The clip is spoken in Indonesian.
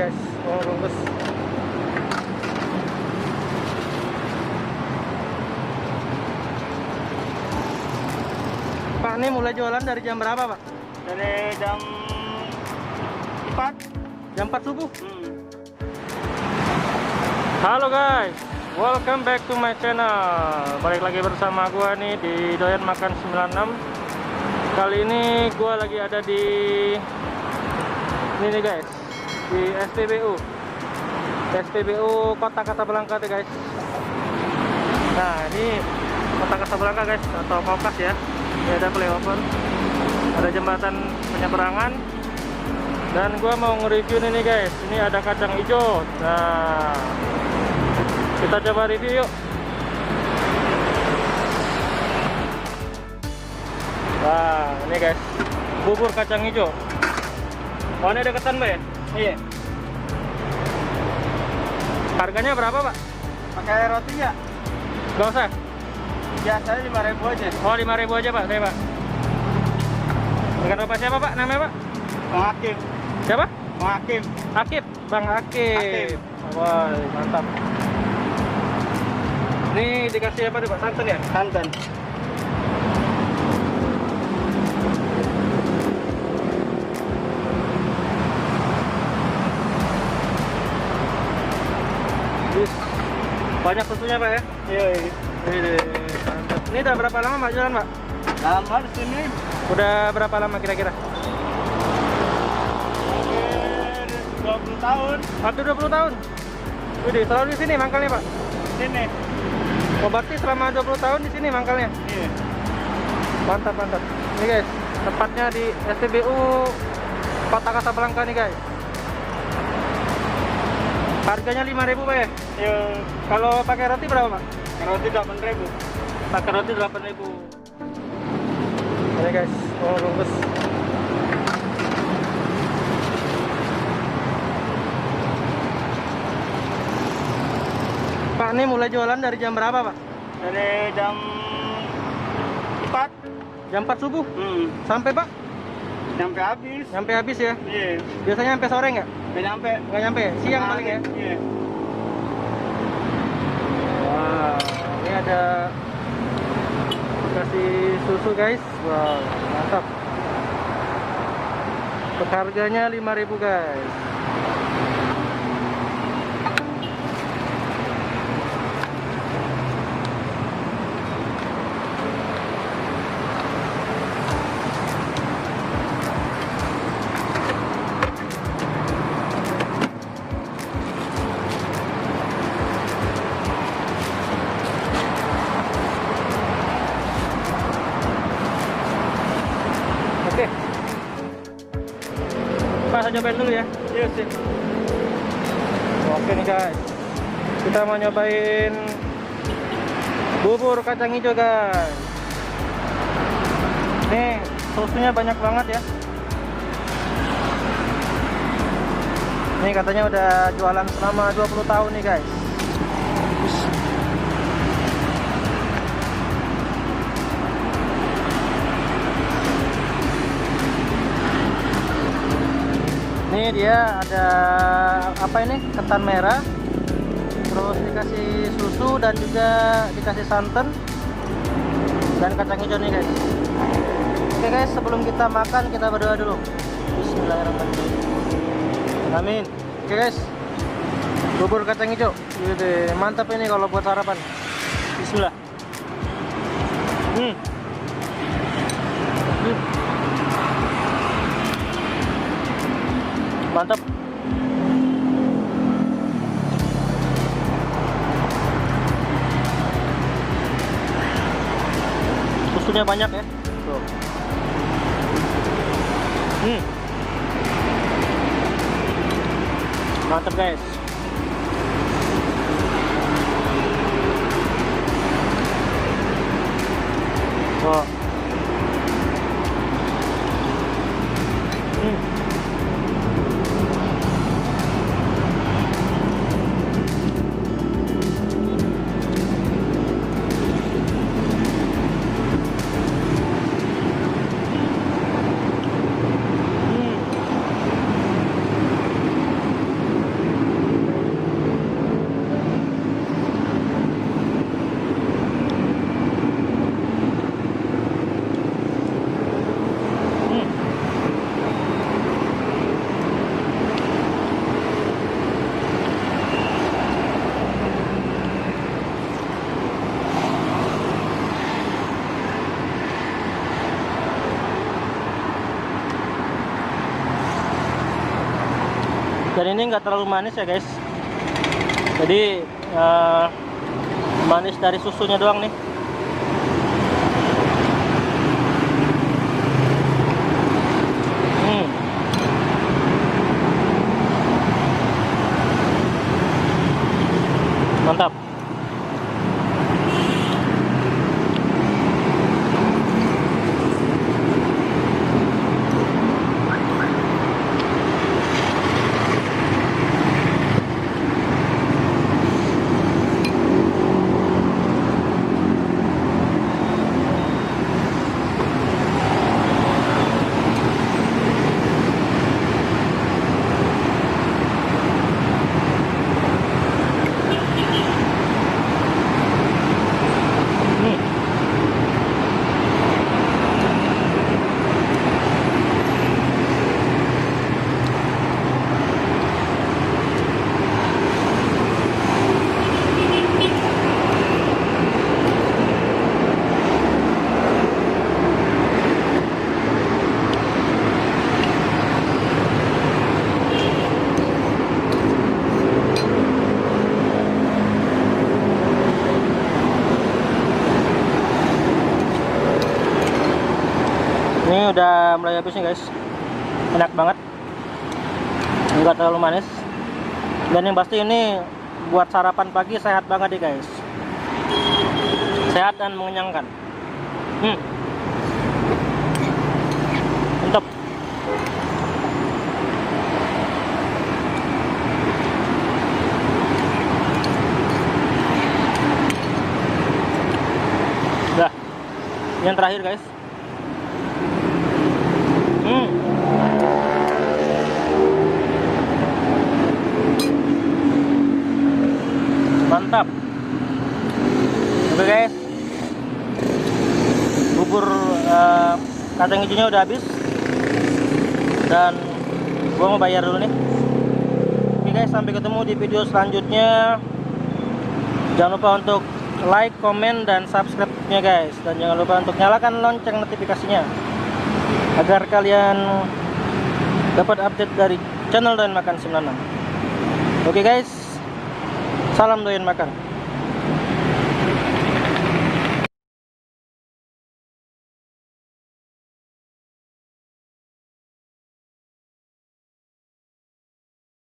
guys, mau bungkus. Pak, ini mulai jualan dari jam berapa, Pak? Dari jam 4. Jam 4 subuh? Halo guys, welcome back to my channel. Balik lagi bersama gua nih di Doyan Makan 96. Kali ini gua lagi ada di ini nih guys, di SPBU Kota Kasablanka tuh guys. Nah, ini Kota Kasablanka guys, atau Kokas ya. Ini ada flyover, ada jembatan penyeberangan, dan gua mau nge-review ini guys. Ini ada kacang hijau. Nah, kita coba review yuk. Wah, ini guys, bubur kacang hijau. Oh, ini deketan, Mbak ya? Iya. Harganya berapa, Pak? Pakai roti ya? Gak usah. Biasanya 5.000 aja. Oh, 5.000 aja, Pak. Saya, Pak. Dengan Bapak siapa, Pak? Namanya, Pak? Bang Hakim. Siapa? Bang Hakim. Akib, Bang Akib. Wah, mantap. Ini dikasih apa tuh, Pak? Santan ya? Santan. Banyak susunya, Pak ya? Iya. Ini udah berapa lama Pak jualan, Pak? Lama di sini. Udah berapa lama kira-kira? Hampir 20 tahun. Hampir 20 tahun. Widih, selalu di sini mangkalnya, Pak? Sini. Oh, berarti selama 20 tahun di sini mangkalnya? Iya. Mantap, mantap. Ini guys, tepatnya di SPBU Kota Kasablanka nih guys. Harganya 5.000 Pak ya? Iya. Kalau pakai roti berapa, Pak? Roti 8.000. Pakai roti 8.000. Ini guys, mau bungkus. Pak, ini mulai jualan dari jam berapa, Pak? Dari jam 4. Jam 4 subuh? Sampai, Pak? Sampai habis. Sampai habis ya? Iya. Biasanya sampai sore nggak? Nggak nyampe. Nggak nyampe ya? Siang paling ya? Iya. Wah, ini ada kasih susu guys. Wow, mantap. Untuk harganya 5.000 guys. Oke, Pak, saya cobain dulu ya. Iya sih. Oke nih guys, kita mau nyobain bubur kacang hijau guys. Nih, susunya banyak banget ya. Ini katanya udah jualan selama 20 tahun nih guys. Ini dia ada apa ini? Ketan merah. Terus dikasih susu dan juga dikasih santan dan kacang hijau nih guys. Oke guys, sebelum kita makan kita berdoa dulu. Bismillahirrahmanirrahim. Amin. Oke guys, bubur kacang hijau. Widih, mantap ini kalau buat sarapan. Bismillah. Mantap. Susunya banyak ya. Tuh. Mantap guys. Oh. Dan ini nggak terlalu manis ya guys. Jadi manis dari susunya doang nih. Mantap. Ini udah mulai habis nih guys. Enak banget, nggak terlalu manis. Dan yang pasti ini buat sarapan pagi sehat banget nih guys. Sehat dan mengenyangkan. Mantap. Udah, yang terakhir guys. Mantap. Oke guys, bubur kacang hijaunya udah habis dan gua mau bayar dulu nih. Oke guys, sampai ketemu di video selanjutnya. Jangan lupa untuk like, komen, dan subscribe-nya guys, dan jangan lupa untuk nyalakan lonceng notifikasinya agar kalian dapat update dari channel Doyan Makan 96. Oke guys, salam Doyan Makan.